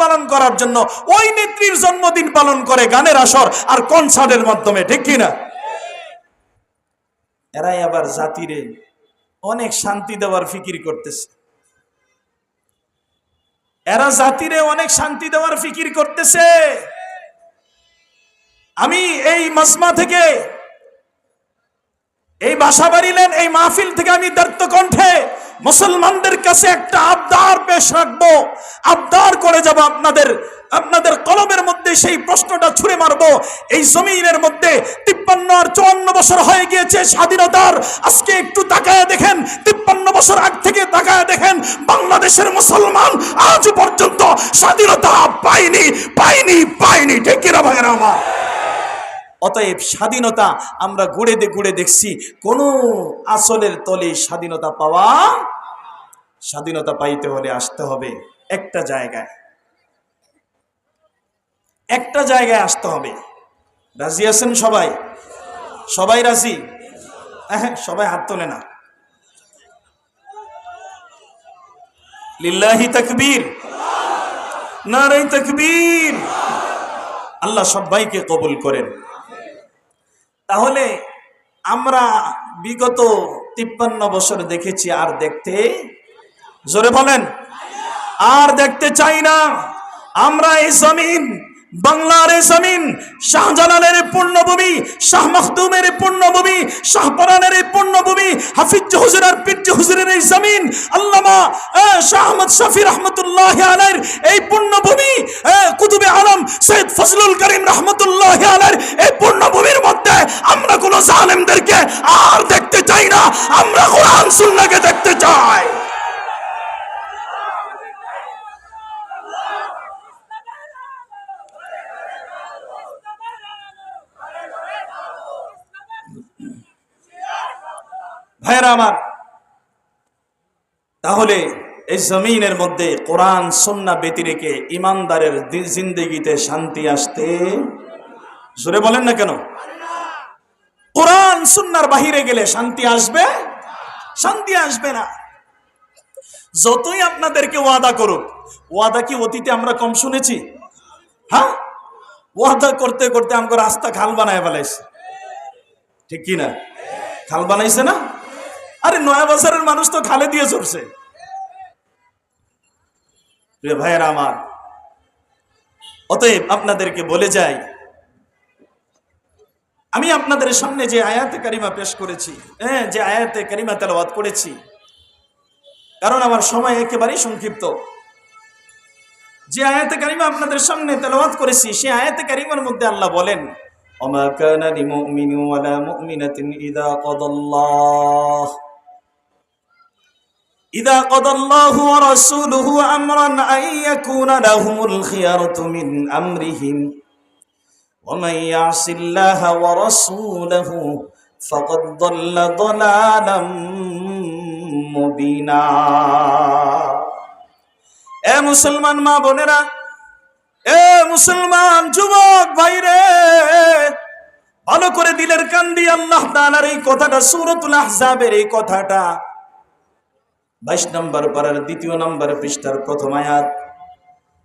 পালন করার জন্য ওই নেত্রীর জন্মদিন পালন করে গানের আসর আর কনসার্টের মাধ্যমে, ঠিক কিনা? এরাই আবার জাতিরে অনেক শান্তি দেওয়ার ফিকির করতেছে। এরা জাতিরে অনেক শান্তি দেওয়ার ফিকির করতেছে। আমি এই মাজমা থেকে, এই বাসাবাড়ি লেন, এই মাহফিল থেকে আমি দ্ব্যর্থ কণ্ঠে মুসলমানদের কাছে একটা আবদার পেশ রাখবো, আবদার করে যাব আপনাদের কলমের মধ্যে সেই প্রশ্নটা ছুঁড়ে মারবো। এই জমিনের মধ্যে 53 আর 54 বছর হয়ে গিয়েছে স্বাধীনতার। আজকে একটু তাকায় দেখেন, 53 বছর আগ থেকে তাকায় দেখেন, বাংলাদেশের মুসলমান আজ পর্যন্ত স্বাধীনতা পাইনি, ঠিক কিনা ভাইরা আমার? অতএব স্বাধীনতা আমরা ঘুরে দেখছি, কোন আসলের তলে স্বাধীনতা পাইতে হলে আসতে হবে একটা জায়গায় আসতে হবে। রাজি আছেন সবাই? সবাই রাজি? হ্যাঁ, সবাই হাত তোলে না। লিল্লাহি তাকবীর, নারে তাকবীর। আল্লাহ সবাইকে কবুল করেন। তাহলে আমরা বিগত 53 বছর দেখেছি, আর দেখতে, জোরে বলেন, আর দেখতে চাই না। আমরা এই জমিন, বাংলার এই জমিন, শাহজালালের পূর্ণভূমি, শাহ মখদুমের পূর্ণভূমি, শাহপরানের এই পূর্ণভূমি, হাফিজ হুজুরের পীর হুজুরের এই জমিন, আল্লামা শাহ আহমদ শফি রহমতুল্লাহ আলাইহির এই পূর্ণভূমি, কুতুবে আলম সৈয়দ ফজলুল করিম রহমতুল্লাহ আলাইহির এই পূর্ণভূমির মধ্যে আমরা কোন জালেমদেরকে আর দেখতে চাই না। আমরা কোরআন সুন্নাহকে দেখতে চাই। ভাইরা আমার, তাহলে এই জমিনের মধ্যে কোরআন সুন্নাহ ব্যতিরেকে ইমানদারের জিন্দেগিতে শান্তি আসতে, জোরে বলেন না কেন? কোরআন সুন্নাহর বাহিরে গেলে শান্তি আসবে না। যতই আপনাদেরকে ওয়াদা করুক, ওয়াদা কি অতীতে আমরা কম শুনেছি? হ্যাঁ, ওয়াদা করতে করতে আমাকে রাস্তা খাল বানায় ফেলাইছে, ঠিক কিনা? খাল বানাইছে না? আরে নয়া বাজারের মানুষ তো খালে দিয়ে চলছে। প্রিয় ভাইয়েরা আমার, অতএব আপনাদেরকে বলে যাই, আমি আপনাদের সামনে যে আয়াতে কারিমা পেশ করেছি, যে আয়াতে কারিমা তেলাওয়াত করেছি, কারণ আমার সময় একেবারেই সংক্ষিপ্ত, যে আয়াতে কারিমা আপনাদের সামনে তেলাওয়াত করেছি, সেই আয়াতে কারিমার মধ্যে আল্লাহ বলেন, ওমা কানা লিমুমিনিন ওয়ালা মুমিনাতিন ইযা কাদাল্লাহু ওয়া রাসূলুহু আমরান আন ইয়াকুনা লাহুমুল খিয়ারাতু মিন আমরিহিম ওয়া মান ইয়াসিল্লাহা ওয়া রাসূলুহু ফাকাদ দাল্লা দালালাম মুবিনা। এ মুসলমান মা বোনেরা, এ মুসলমান যুবক ভাইরে, ভালো করে দিলের কান দিয়ে আল্লাহ তাআলার এই কথাটা, সূরাতুল আহজাবের এই কথাটা 22 নম্বর পারার 2 নম্বর পৃষ্ঠার প্রথম আয়াত।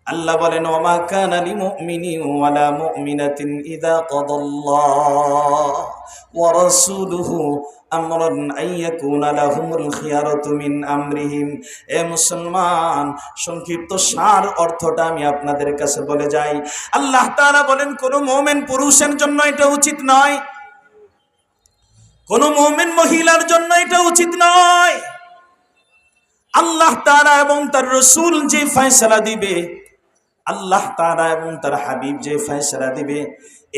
আল্লাহ বলেন, ওমা কানা লিমুমিনিন ওয়ালা মুমিনাতিন ইযা কাদাল্লাহু ওয়া রাসূলুহু আমরান আন ইয়াকুনা লাহুমুল খিয়ারাতু মিন আমরিহিম। এ মুসলমান, সংক্ষিপ্ত সার অর্থটা আমি আপনাদের কাছে বলে যাই। আল্লাহ তাআলা বলেন, কোন মুমিন পুরুষের জন্য এটা উচিত নয়, কোন মুমিন মহিলার জন্য এটা উচিত নয়। আল্লাহ তাআলা এবং তার রাসূল যে ফয়সালা দিবে, আল্লাহ তাআলা এবং তার হাবিব যে ফয়সালা দিবে,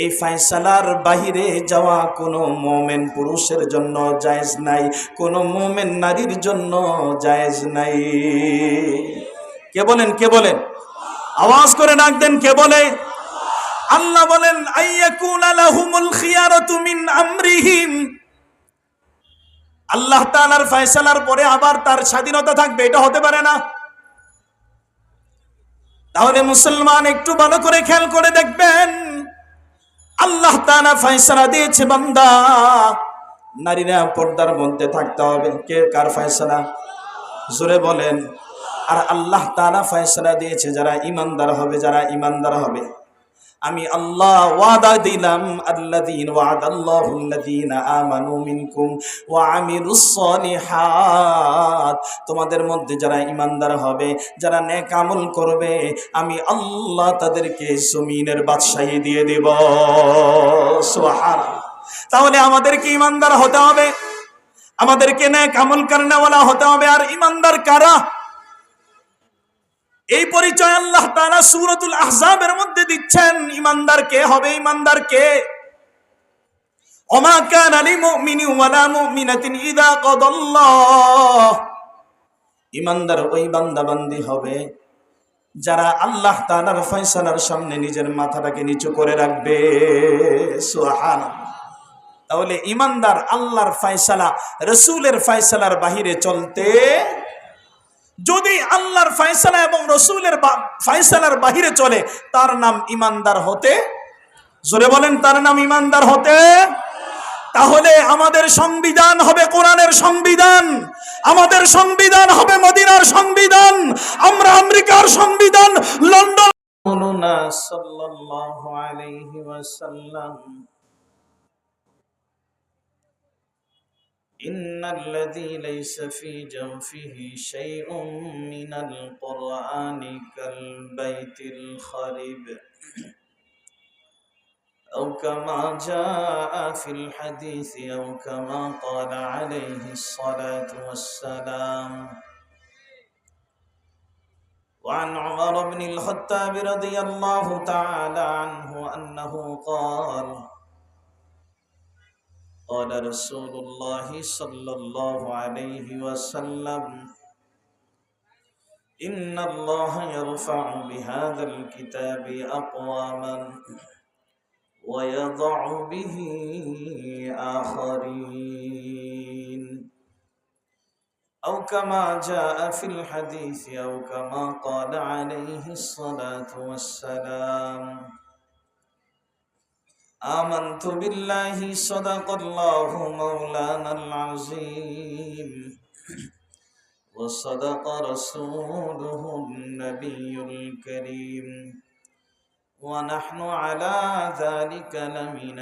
এই ফয়সালার বাহিরে যাওয়া কোনো মুমিন পুরুষের জন্য জায়েজ নাই, কোনো মুমিন নারীর জন্য জায়েজ নাই। কে বলেন? কে বলেন? আওয়াজ করে ডাক দেন, কে বলে? আল্লাহ বলেন, আইয়াকুনা লাহুমুল খিয়ারাতু মিন আমরিহিম। আল্লাহ তাআলার ফয়সালার পরে আবার তার স্বাধীনতা থাকবে, এটা হতে পারে না। তাহলে মুসলমান একটু ভালো করে খেয়াল করে দেখবেন, আল্লাহ তাআলা ফয়সালা দিয়েছে, বান্দা নারীরা পর্দার মধ্যে থাকতে হবে। কে? কার ফয়সালা? জোরে বলেন। আর আল্লাহ তাআলা ফয়সালা দিয়েছে যারা ঈমানদার হবে, যারা ঈমানদার হবে আমি আল্লাহ ওয়াদা দিলাম, আল্লাযীনা ওয়াদাল্লাহুল্লাযীনা আমানু মিনকুম ওয়া আমিলুস সলিহাত, তোমাদের মধ্যে যারা ঈমানদার হবে, যারা নেক আমল করবে, আমি আল্লাহ তাদেরকে জমিনের বাদশাহী দিয়ে দেব। সুবহানাল্লাহ। তাহলে আমাদেরকে ঈমানদার হতে হবে, আমাদেরকে নেক আমল করনেওয়ালা হতে হবে। আর ঈমানদার কারা? এই পরিচয় আল্লাহ তাআলা সূরাতুল আহজাবের মধ্যে দিচ্ছেন। ঈমানদার কে হবে? ঈমানদার কে? ওমা কানা লিমুমিনিন ওয়ালা মুমিনাতিন ইযা কাদাল্লাহ, ঈমানদার ওই বান্দা বান্দি হবে যারা আল্লাহ তাআলার ফয়সালার সামনে নিজের মাথাটাকে নিচু করে রাখবে। সুবহানাল্লাহ। তাহলে ঈমানদার আল্লাহর ফয়সালা, রাসূলের ফয়সালার বাহিরে চলতে, যদি আল্লাহর ফয়সালা এবং রাসূলের ফয়সালার বাহিরে চলে তার নাম ঈমানদার হতে, জোরে বলেন তার নাম ঈমানদার হতে। তাহলে আমাদের সংবিধান হবে কোরআনের সংবিধান, আমাদের সংবিধান হবে মদিনার সংবিধান, আমরা আমেরিকার সংবিধান, লন্ডন সাল্লাল্লাহু আলাইহি ওয়াসাল্লাম إن الذي ليس في جوفه شيء من القرآن كالبيت الخرب أو كما جاء في الحديث أو كما قال عليه الصلاة والسلام. وعن عمر بن الخطاب رضي الله تعالى عنه أنه قال قال رسول الله صلى الله عليه وسلم إن الله يرفع بهذا الكتاب أقواما ويضع به آخرين أو كما جاء في الحديث أو كما قال عليه الصلاة والسلام. آمنت بالله صدق الله مولانا العظيم وصدق رسوله النبي الكريم ونحن على ذلك لمن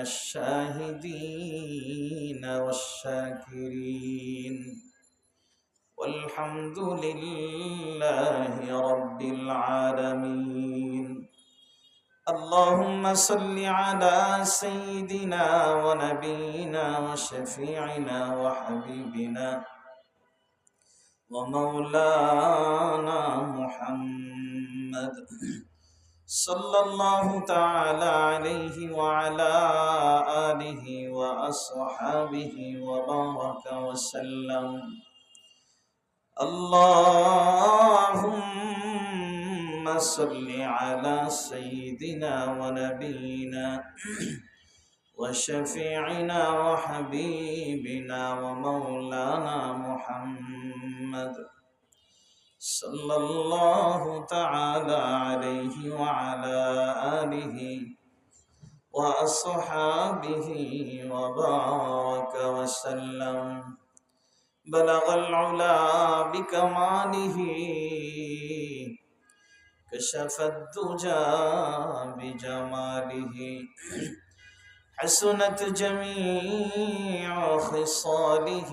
الشاهدين والشاكرين والحمد لله رب العالمين. اللهم صل على سيدنا ونبينا وشفيعنا وحبيبنا ومولانا محمد صلى الله تعالى عليه وعلى آله وأصحابه وبارك وسلم. اللهم صل على سيدنا ونبينا وشفيعنا وحبيبنا ومولانا محمد صلى الله تعالى عليه وعلى آله وأصحابه وبارك وسلم. بلغ العلا بكماله كشف الدجى بجماله حسنت جميع خصاله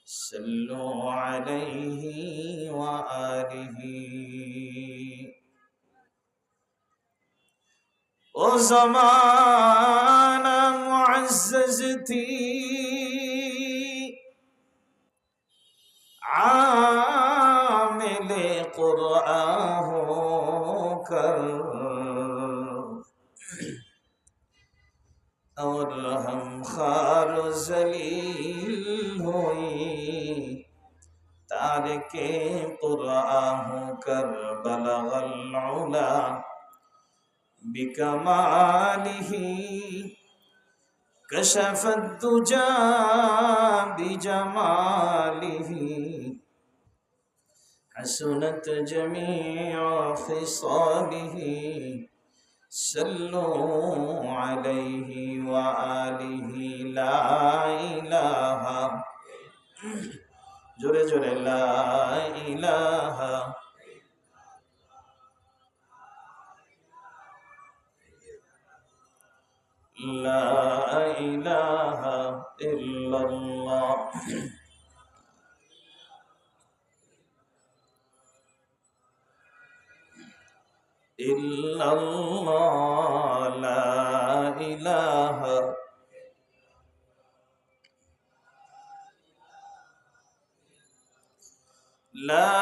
صلوا عليه وآله. وزمان معززتي عامل قرآن کر اور ہم خار ذلیل ہوئی تارک قرآن کر. بلغ العلا بکمالہ کشف الدجى بجمالہ حسنت جميع خصاله صلوا عليه وآله. لا إله জোরে জোরে লা ইলাহা লা ইলাহা ইল্লাল্লাহ। ইল্লাল্লাহ লা ইলাহা লা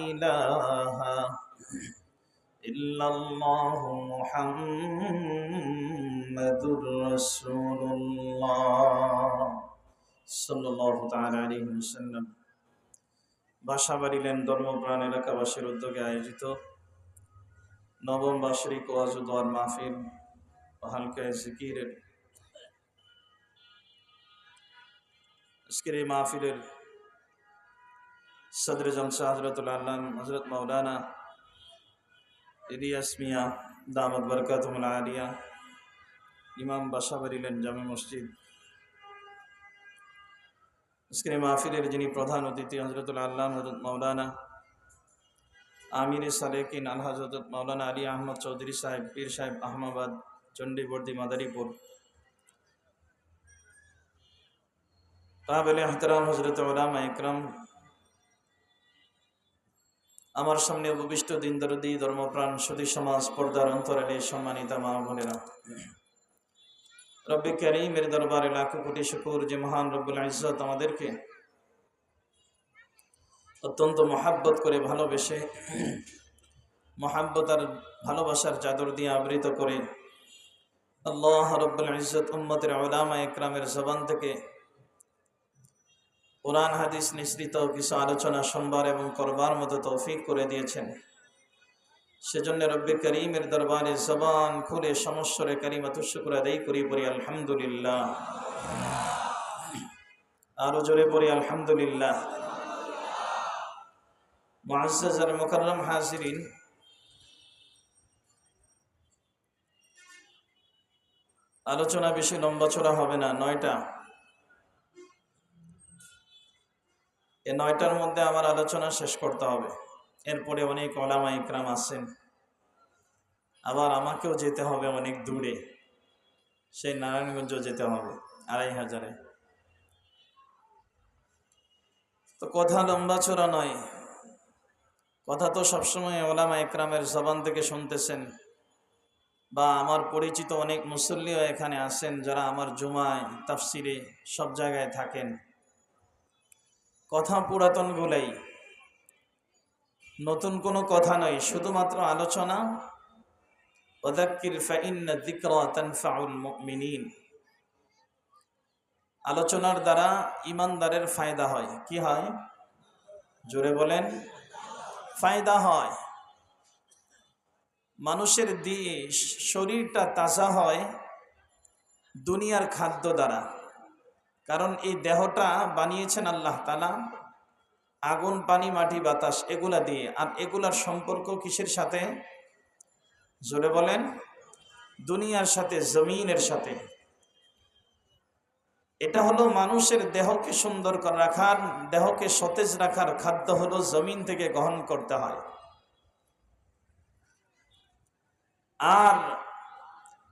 ইলাহা ইল্লাল্লাহু মুহাম্মাদুর রাসূলুল্লাহ সাল্লাল্লাহু তাআলা আলাইহি ওয়াসাল্লাম। বাসাবাড়ি লেন ধর্মপ্রাণ এলাকাবাসীর উদ্যোগে আয়োজিত নবম বার্ষিক ওয়াজ ও দোয়ার মাহফিল ও হালকায়ে জিকিরের আজকের এই মাহফিলের সদরে জলসা হযরতুল আল্লাম হযরত মাওলানা ইলিয়াস মিয়া দামাত বরকাতুহুল আলিয়া, ইমাম বাসাবাড়ি লেন জামে মসজিদ। আজকের এই মাহফিলের যিনি প্রধান অতিথি হযরতুল আল্লাম হযরত মাওলানা আমির সালেকিন আল হযরত মাওলানা আলী আহমদ চৌধুরী সাহেব, পীর সাহেব, আহমাবাদ, চণ্ডীবর্দী, মাদারীপুর। কাবিল ইহতিরাম হযরত উলামা ইকরাম, আমার সামনে উপবিষ্ট দিন দরদি ধর্মপ্রাণ সুধী সমাজ, পর্দার অন্তরালে সম্মানিতা মা বোনেরা, রব্বে কারীমের দরবারে লাখো কোটি শুকর যে মহান রব্বুল ইজ্জত আমাদেরকে অত্যন্ত মহাব্বত করে ভালোবেসে মহাব্বত আর ভালোবাসার চাদর দিয়ে আবৃত করে আল্লাহ রব্বুল ইজ্জত উম্মতের উলামা ইকরামের জবান থেকে কোরআন হাদিস নিঃসৃত কিছু আলোচনা শুনবার এবং করবার মতো তৌফিক করে দিয়েছেন। সেজন্য রব্বে কারীমের দরবারে জবান খুলে সমস্বরে কালিমাতুশ শুকর আদায় করি, পড়ি আলহামদুলিল্লাহ। আরো জোরে পড়ি আলহামদুলিল্লাহ। মুআজ্জাজ আর মুকাররম হাজিরিন, আলোচনা বেশি লম্বা চড়া হবে না, 9টা। এই 9টার মধ্যে আমার আলোচনা শেষ করতে হবে। এরপরে অনেক উলামা ইকরাম আছেন, আবার আমাকেও যেতে হবে অনেক দূরে, সেই নারায়ণগঞ্জ যেতে হবে 2500। তো কথা লম্বা চড়া নয়, কথা তো সবসময় উলামা ইকরামের জবান থেকে শুনতেছেন, বা আমার পরিচিত অনেক মুসল্লিও এখানে আছেন যারা আমার জুমায়, তাফসিরে সব জায়গায় থাকেন। কথা পুরাতন গুলাই, নতুন কোনো কথা নয়, শুধুমাত্র আলোচনা। ওয়াযাক্কির ফাইন্না যিকরা তানফাউল মুমিনিন, আলোচনার দ্বারা ইমানদারের ফায়দা হয়। কি হয়? জোরে বলেন, ফায়দা হয়। মানুষের শরীরটা তাজা হয় দুনিয়ার খাদ্য দ্বারা, কারণ এই দেহটা বানিয়েছেন আল্লাহ তাআলা আগুন, পানি, মাটি, বাতাস এগুলা দিয়ে। আর এগুলার সম্পর্ক কিসের সাথে? জোরে বলেন, দুনিয়ার সাথে, জমিনের সাথে। এটা হলো মানুষের দেহকে সুন্দর রাখার, দেহকে সতেজ রাখার খাদ্য হলো জমিন থেকে গ্রহণ করতে হয়। আর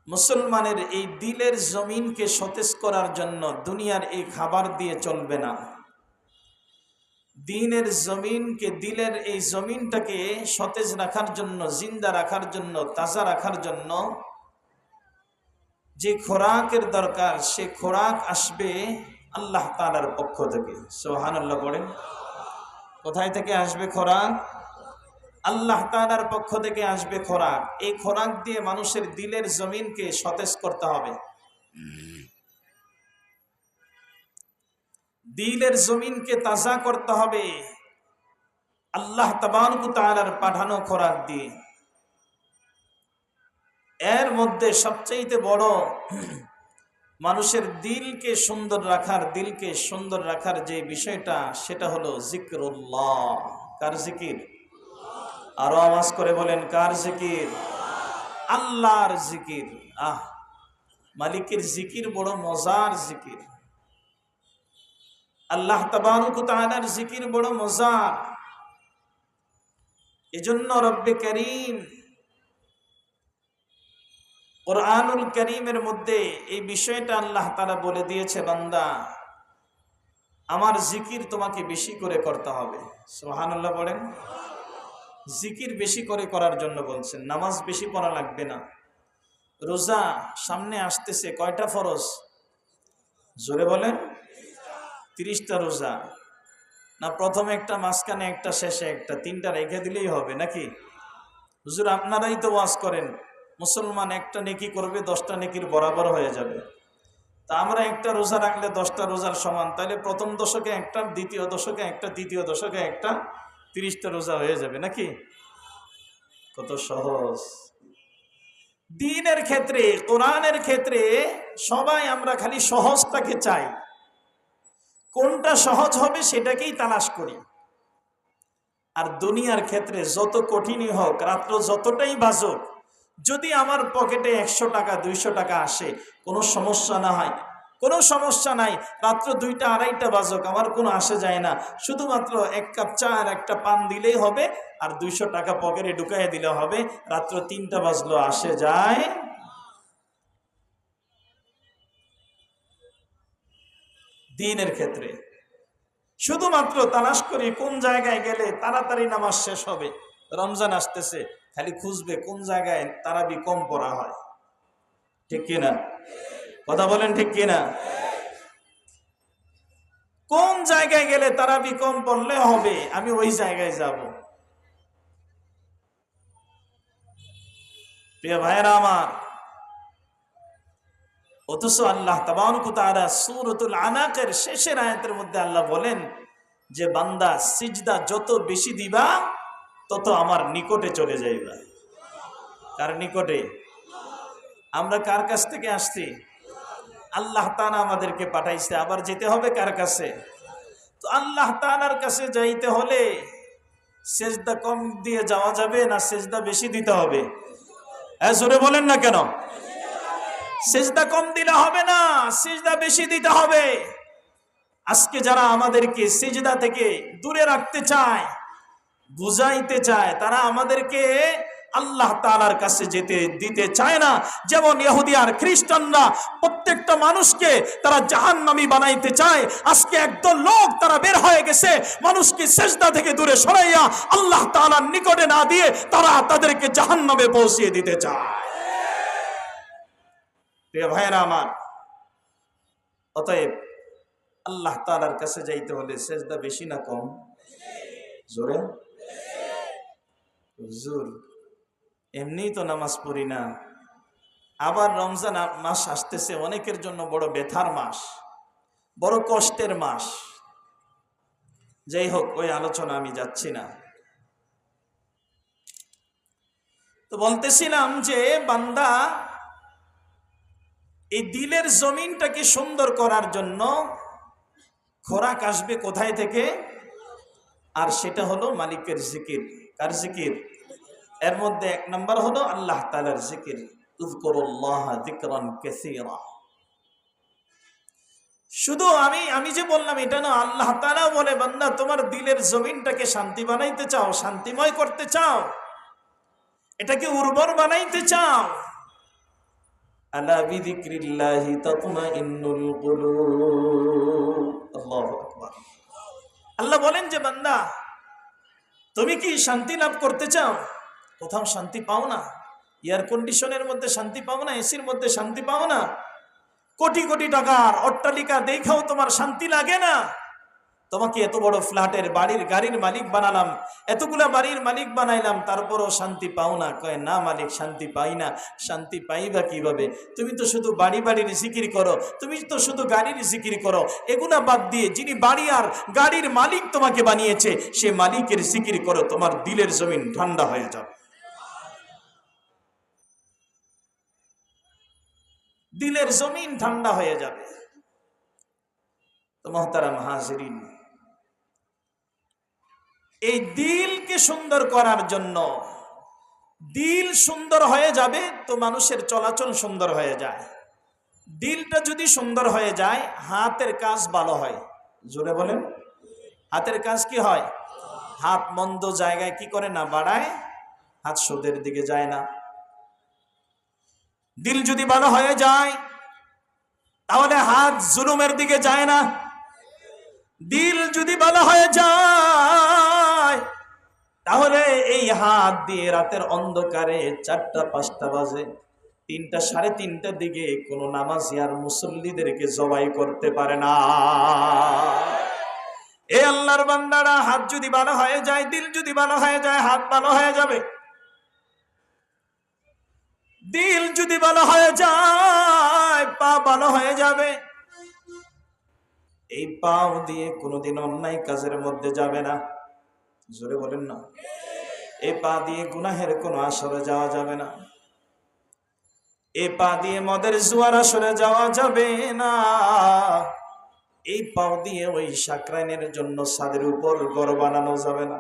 মুসলমানের এই দিলের জমিনকে সতেজ করার জন্য দুনিয়ার এই খাবার দিয়ে চলবে না। দিনের জমিনকে, দিলের এই জমিনটাকে সতেজ রাখার জন্য, জিন্দা রাখার জন্য, তাজা রাখার জন্য যে খোরাকের দরকার, সে খোরাক আসবে আল্লাহ তাআলার পক্ষ থেকে। সুবহানাল্লাহ পড়েন। কোথায় থেকে আসবে খোরাক? আল্লাহ তাআলার পক্ষ থেকে আসবে খোরাক। এই খোরাক দিয়ে মানুষের দিলের জমিনকে সতেজ করতে হবে। দিলের জমিনকে তাজা করতে হবে আল্লাহ তাবারক ওয়া তাআলার পাঠানো খোরাক দিয়ে। এর মধ্যে সবচেয়ে বড় মানুষের দিলকে সুন্দর রাখার, দিলকে সুন্দর রাখার যে বিষয়টা, সেটা হলো জিকরুল্লাহ। কার জিকির? আরো আওয়াজ করে বলেন, কার জিকির? আল্লাহর জিকির। মালিকের জিকির বড় মজার জিকির। আল্লাহ তাবারক ওয়া তাআলার জিকির বড় মজা। এজন্য রব্বে করিম কুরআনুল কারীমের মধ্যে এই বিষয়টা আল্লাহ তাআলা বলে দিয়েছে, বান্দা আমার জিকির তোমাকে বেশি করে করতে হবে। সুবহানাল্লাহ বলেন। জিকির বেশি করে করার জন্য বলছেন, নামাজ বেশি পড়া লাগবে না। রোজা সামনে আসতেছে, কয়টা ফরজ? জোরে বলেন। 30টা রোজা না? প্রথমে একটা, মাঝখানে একটা, শেষে একটা, 3টা রেখে দিলেই হবে নাকি? হুজুর আপনারাই তো ওয়াজ করেন, মুসলমান একটা নেকি করবে 10টা নেকির বরাবর হয়ে যাবে। তা আমরা একটা রোজা রাখলে 10টা রোজার সমান, তাহলে প্রথম দশকে একটা, দ্বিতীয় দশকে একটা, তৃতীয় দশকে একটা, 30টা রোজা হয়ে যাবে নাকি? কত সহজ। দ্বীনের ক্ষেত্রে, কোরআনের ক্ষেত্রে সবাই আমরা খালি সহজটাকে চাই, কোনটা সহজ হবে সেটাকেই তালাশ করি। আর দুনিয়ার ক্ষেত্রে যত কঠিনই হোক, রাত্র যতটাই বাজুক, যদি আমার পকেটে 100 টাকা 200 টাকা আসে, কোনো সমস্যা না হয়, কোনো সমস্যা নাই। রাত্র 2টা 2:30 বাজুক, আমার কোনো আসে যায় না। শুধুমাত্র 1 কাপ চা আর একটা পান দিলেই হবে, আর 200 টাকা পকেটে ঢুকাইয়ে দিলে হবে। রাত্র 3টা বাজলো, আসে যায়। দ্বীনের ক্ষেত্রে শুধুমাত্র তালাশ করি কোন জায়গায় গেলে তাড়াতাড়ি নামাজ শেষ হবে। রমজান আসতেছে, খালি খুঁজবে কোন জায়গায় তারাবি কম পড়া হয়। ঠিক কিনা? কথা বলেন ঠিক কিনা? কোন জায়গায় গেলে তারাবি কম পড়লে হবে, আমি ওই জায়গায় যাব। প্রিয় ভাইরা আমার, অথচ আল্লাহ তাবারক ওয়া তাআলা সূরাতুল আনাকের শেষের আয়াতের মধ্যে আল্লাহ বলেন যে বান্দা সিজদা যত বেশি দিবা তত আমার নিকটে চলে যাইবা। কার নিকটে? আমরা কার কাছ থেকে আসছি? আল্লাহ তাআলা আমাদেরকে পাঠাইছে, আবার যেতে হবে কার কাছে? তো আল্লাহ তাআলার কাছে যাইতে হলে সিজদা কম দিয়ে যাওয়া যাবে না সিজদা বেশি দিতে হবে? জোরে বলেন না কেন? সিজদা কম দিলে হবে না, সিজদা বেশি দিতে হবে। আজকে যারা আমাদেরকে সিজদা থেকে দূরে রাখতে চায়, বুঝাইতে চায়, তারা আমাদেরকে আল্লাহ তাআলার কাছে যেতে দিতে চায় না। যেমন ইহুদি আর খ্রিস্টানরা প্রত্যেকটা মানুষকে তারা জাহান্নামী বানাইতে চায়। আজকে একদল লোক তারা বের হয়ে গেছে, মানুষকে সিজদা থেকে দূরে সরাইয়া আল্লাহ তাআলার নিকটে না দিয়ে তারা তাদেরকে জাহান্নামে পৌঁছিয়ে দিতে চায়। প্রিয় ভাইরা আমার, অতএব আল্লাহ তাআলার কাছে যাইতে হলে সিজদা বেশি না কম? জোরে। হুজুর এমনিই তো নামাজ পড়ি না, আবার রমজান মাস আসতেছে, অনেকের জন্য বড় ব্যথার মাস, বড় কষ্টের মাস। যাই হোক, ওই আলোচনা আমি যাচ্ছি না। তো বলতেছিলাম যে বান্দা এই দিলের জমিনটাকে সুন্দর করার জন্য খোরাক আসবে কোথায় থেকে? আর সেটা হলো মালিকের জিকির। কার জিকির? এর মধ্যে 1 নম্বর হলো আল্লাহ তাআলার জিকির। উযকুরুল্লাহ যিকরান কাসীরা। শুধু আমি যে বললাম এটা না, আল্লাহ তাআলা বলে বান্দা তোমার দিলের জমিনটাকে শান্তি বানাইতে চাও, শান্তিময় করতে চাও, এটাকে উর্বর বানাইতে চাও, আলা বিযিকরিল্লাহি তাতমাইন্নুল কুলুব। আল্লাহু আকবার। আল্লাহ বলেন যে বান্দা তুমি কি শান্তি লাভ করতে চাও? কোথাও শান্তি পাও না, এয়ার কন্ডিশনের মধ্যে শান্তি পাও না, এসির মধ্যে শান্তি পাও না, কোটি কোটি টাকার অট্টালিকা দেখাও তোমার শান্তি লাগে না। তোমাকে এত বড় ফ্ল্যাটের বাড়ির গাড়ির মালিক বানালাম, এতগুলা বাড়ির মালিক বানাইলাম, তারপরও শান্তি পাও না। কয় না মালিক, শান্তি পাই না। শান্তি পাইবা কিভাবে? তুমি তো শুধু বাড়ির জিকির করো, তুমি তো শুধু গাড়ির জিকির করো। এগুলা বাদ দিয়ে যিনি বাড়ি আর গাড়ির মালিক তোমাকে বানিয়েছে, সে মালিকের জিকির করো, তোমার দিলের জমিন ঠান্ডা হয়ে যাবে। দিলের জমিন ঠান্ডা হয়ে যাবে। তো মুহতারাম হাজিরিন, এই দিলকে সুন্দর করার জন্য, দিল সুন্দর হয়ে যাবে তো মানুষের চলাচল সুন্দর হয়ে যায়। দিলটা যদি সুন্দর হয়ে যায়, হাতের কাজ ভালো হয়। জোরে বলেন। হাতের কাজ কি হয়? হাত মন্দ জায়গায় কি করে না বাড়ায়, হাত সুদের দিকে যায় না। দিল যদি ভালো হয়ে যায় তাহলে হাত জুলুমের দিকে যায় না। দিল যদি ভালো হয়ে যায় তাহলে এই হাত দিয়ে রাতের অন্ধকারে 4টা 5টা বাজে, 3টা 3:30টার দিকে কোনো নামাজি আর মুসল্লিদেরকে জবাই করতে পারে না। এই আল্লাহর বান্দারা, হাত যদি ভালো হয়ে যায়, দিল যদি ভালো হয়ে যায়, হাত ভালো হয়ে যাবে। দিল যদি ভালো হয়ে যায়, পা ভালো হয়ে যাবে। এই পাও দিয়ে কোনোদিন অন্যায় কাজের মধ্যে যাবে না। জোরে বলেন না। এই পা দিয়ে গুনাহের কোনো আসরে যাওয়া যাবে না। এই পা দিয়ে মদের জুয়ার আসরে যাওয়া যাবে না। এই পাও দিয়ে ওই সাকরাইনের জন্য ছাদের উপর ঘর বানানো যাবে না।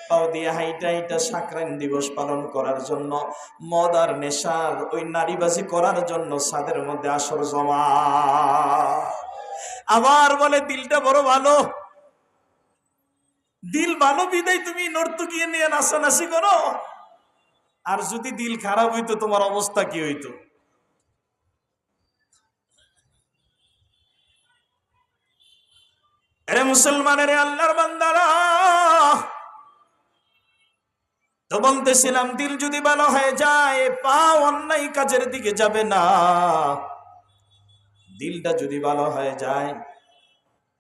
পাও দিয়ে হাইটা হাইটা সাকরাইন দিবস পালন করার জন্য, মদ আর নেশার ওই নারীবাজি করার জন্য ছাদের মধ্যে আসর জমা। আবার বলে দিলটা বড় ভালো, দিল ভালো বিদায় তুমি নর্তকী নিয়ে নাচানাচি করো। আর যদি দিল খারাপ হইতো তোমার অবস্থা কি হইতো? আরে মুসলমানের আল্লাহর বান্দারা, তো বলতেছিলাম দিল যদি ভালো হয়ে যায়, পা অন্যায় কাজের দিকে যাবে না। দিলটা যদি ভালো হয়ে যায়,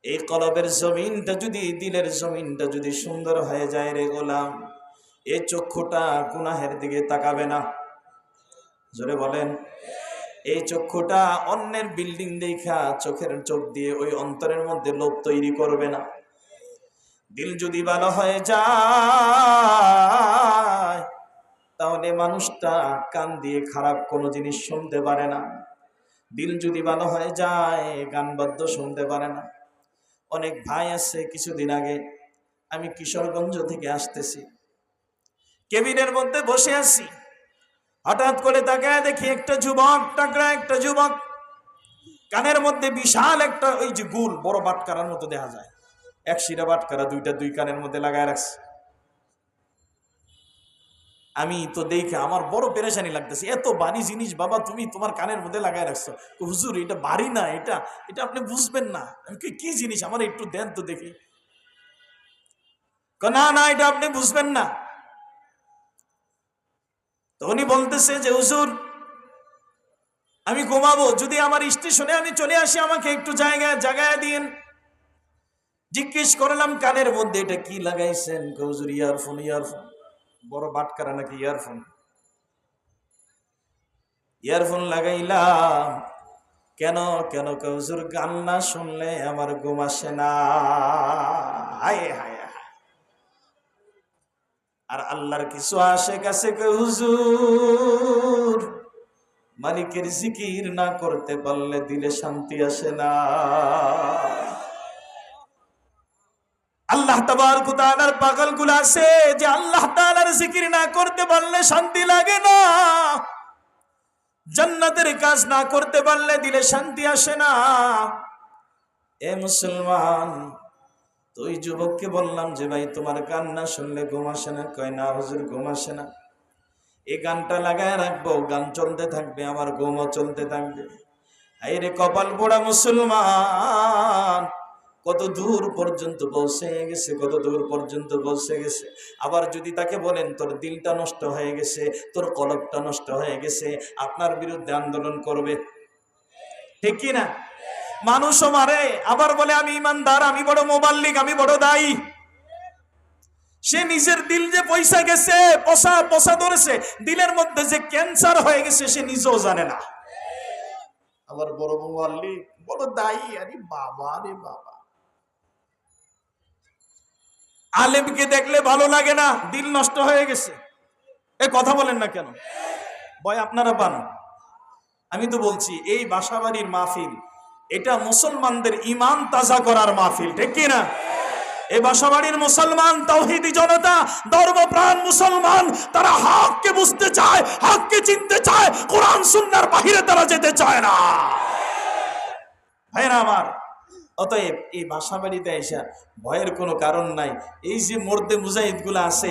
এই কলবের জমিনটা যদি, দিলের জমিনটা যদি সুন্দর হয়ে যায় রে গোলাম, এই চক্ষুটা গুনাহের দিকে তাকাবে না। জোরে বলেন। এই চক্ষুটা অন্যের বিল্ডিং দেখা চোখের চোখ দিয়ে ওই অন্তরের মধ্যে লোভ তৈরি করবে না। দিল যদি ভালো হয়ে যায় তাহলে মানুষটা কান দিয়ে খারাপ কোনো জিনিস শুনতে পারে না। দিল যদি ভালো হয়ে যায় গান বাদ্য শুনতে পারে না। অনেক ভাই আছে, কিছুদিন আগে আমি কিশোরগঞ্জ থেকে আসতেছি, কেবিনের মধ্যে বসে আছি, হঠাৎ করে তাকায় দেখি একটা যুবক, টাকরা একটা যুবক, কানের মধ্যে বিশাল একটা ওই যে গুল বড় বাটকারার মতো দেখা যায়, এক শিরা বাটকারা দুইটা দুই কানের মধ্যে লাগায় রাখছে। আমি তো দেখে আমার বড় পেরেশানি লাগতেছে, এত ভারী জিনিস বাবা তুমি তোমার কানের মধ্যে লাগায় রাখছো। হুজুর এটা ভারী না, এটা এটা আপনি বুঝবেন না। আমি কি জিনিস আমার একটু দেন তো দেখি। না না এটা আপনি বুঝবেন না। তো উনি বলতেছে যে হুজুর আমি ঘুমাবো, যদি আমার স্টেশনে আমি চলে আসি আমাকে একটু জায়গায় দিন। জিজ্ঞেস করলাম কানের মধ্যে এটা কি লাগাইছেন? হুজুর ইয়ারফোন। ইয়ারফোন বড় বাটকারা নাকি ইয়ারফোন? ইয়ারফোন লাগাইলাম। কেন কেন? হুজুর গান না শুনলে আমার ঘুম আসে না। হায় হায় হায়। আর আল্লাহর কিছু আসে কাছে হুজুর মালিকের জিকির না করতে পারলে দিলে শান্তি আসে না। আল্লাহ তাবারক ওয়া তাআলার পাগলগুলো আছে যে আল্লাহ তাআলার জিকির না করতে পারলে শান্তি লাগে না, জান্নাতের কাজ না করতে পারলে দিলে শান্তি আসে না। এ মুসলমান, তো ওই যুবককে বললাম যে ভাই তোমার গান না শুনলে ঘুম আসে না? কয় না হুজুর ঘুম আসে না। এই গানটা লাগায় রাখবো, গান চলতে থাকবে, আমার ঘুমও চলতে থাকবে। এই রে কপাল পোড়া মুসলমান, কত দূর পর্যন্ত পৌঁছে গেছে, কত দূর পর্যন্ত পৌঁছে গেছে। আবার যদি তাকে বলেন তোর দিলটা নষ্ট হয়ে গেছে, তোর কলবটা নষ্ট হয়ে গেছে, আপনার বিরুদ্ধে আন্দোলন করবে, ঠিক কি না? মানুষও মারে, আবার বলে আমি ইমানদার, আমি বড় মোবাল্লিগ, আমি বড় দায়ী। সে নিজের দিল যে পয়সা গেছে, পচা ধরেছে, দিলের মধ্যে যে ক্যান্সার হয়ে গেছে সে নিজেও জানে না। আবার বড় মোবাল্লিগ, বড় দায়ী। আরে বাবা রে বাবা। আলেমকে দেখলে ভালো লাগে না, দিল নষ্ট হয়ে গেছে। এ কথা বলেন না কেন? ভয় আপনারা পান? আমি তো বলছি এই বাসাবাড়ির মাহফিল এটা মুসলমানদের ঈমান তাজা করার মাহফিল, ঠিক কি না? এই বাসাবাড়ির মুসলমান তাওহীদি জনতা, ধর্মপ্রাণ মুসলমান, তারা হককে বুঝতে চায়, হককে চিনতে চায়, কোরআন সুন্নাহর বাহিরে তারা যেতে চায় না। ভাইরা আমার, অতএব এই বাসা বাড়িতে এসে ভয়ের কোনো কারণ নাই। এই যে মোর্দে মুজাহিদগুলো আছে,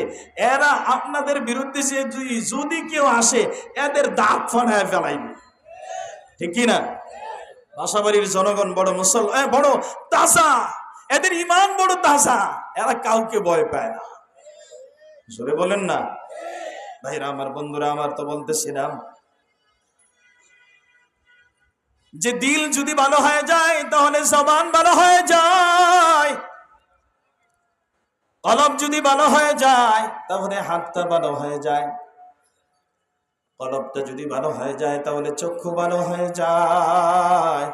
এরা আপনাদের বিরুদ্ধে যে যদি কেউ আসে এদের দাঁত ফাটায় ফেলাইবে, ঠিক কি না? বাসাবাড়ির জনগণ বড় বড় তাজা, এদের ইমান বড় তাজা, এরা কাউকে ভয় পায় না। জোরে বলেন না ভাইরা আমার, বন্ধুরা আমার। তো বলতেছিলাম যে দিল যদি ভালো হয়ে যায় তাহলে জবান ভালো হয়ে যায়, কলব যদি ভালো হয়ে যায় তাহলে হাতটা ভালো হয়ে যায়, কলবটা যদি ভালো হয়ে যায় তাহলে চক্ষু ভালো হয়ে যায়,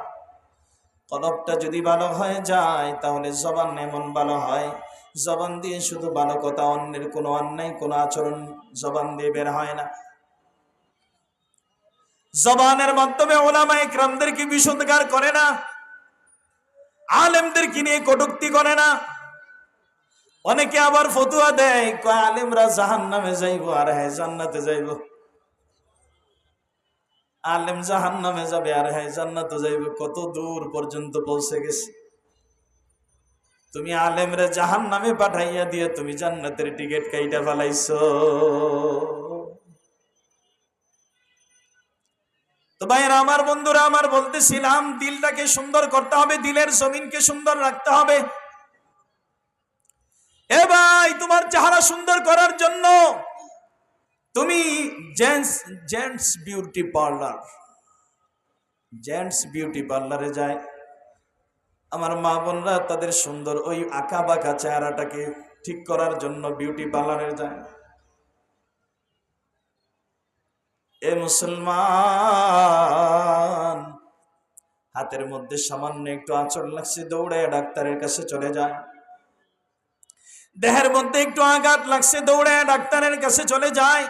কলবটা যদি ভালো হয়ে যায় তাহলে জবান এমন ভালো হয়, জবান দিয়ে শুধু ভালো কথা, অন্যের কোনো অন্যায় কোনো আচরণ জবান দিয়ে বের হয় না। জবানের মাধ্যমে ওলামা ইকরামদেরকে বিশুদ্ধগার করে না, আলেমদেরকে নিয়ে কটূক্তি করে না। অনেকে আবার ফতুয়া দেয় আলেমরা জাহান্নামে যাইবো আর হ্যাঁ জান্নাতে যাইবো, আলেম জাহান্নামে যাবে আর হ্যাঁ জান্নাতে যাইবে। কত দূর পর্যন্ত পৌঁছে গেছে। তুমি আলেমরে জাহান্নামে পাঠাইয়া দিয়ে তুমি জান্নাতের টিকিট কাইটা ফেলাইছো। তো ভাইরা আমার, বন্ধুরা আমার, বলতেছিলাম দিলটাকে সুন্দর করতে হবে, দিলের জমিনকে সুন্দর রাখতে হবে। এ ভাই, তোমার চেহারা সুন্দর করার জন্য তুমি জেন্টস বিউটি পার্লারে যায়। আমার মা বোনরা তাদের সুন্দর ওই আঁকা বাঁকা চেহারাটাকে ঠিক করার জন্য বিউটি পার্লারে যায়। এ মুসলমান, হাতের মধ্যে সামান্য একটু আঁচড় লাগছে, দৌড়ে ডাক্তারের কাছে চলে যায়। দেহের মধ্যে একটু আঘাত লাগছে, দৌড়ে ডাক্তারের কাছে চলে যায়।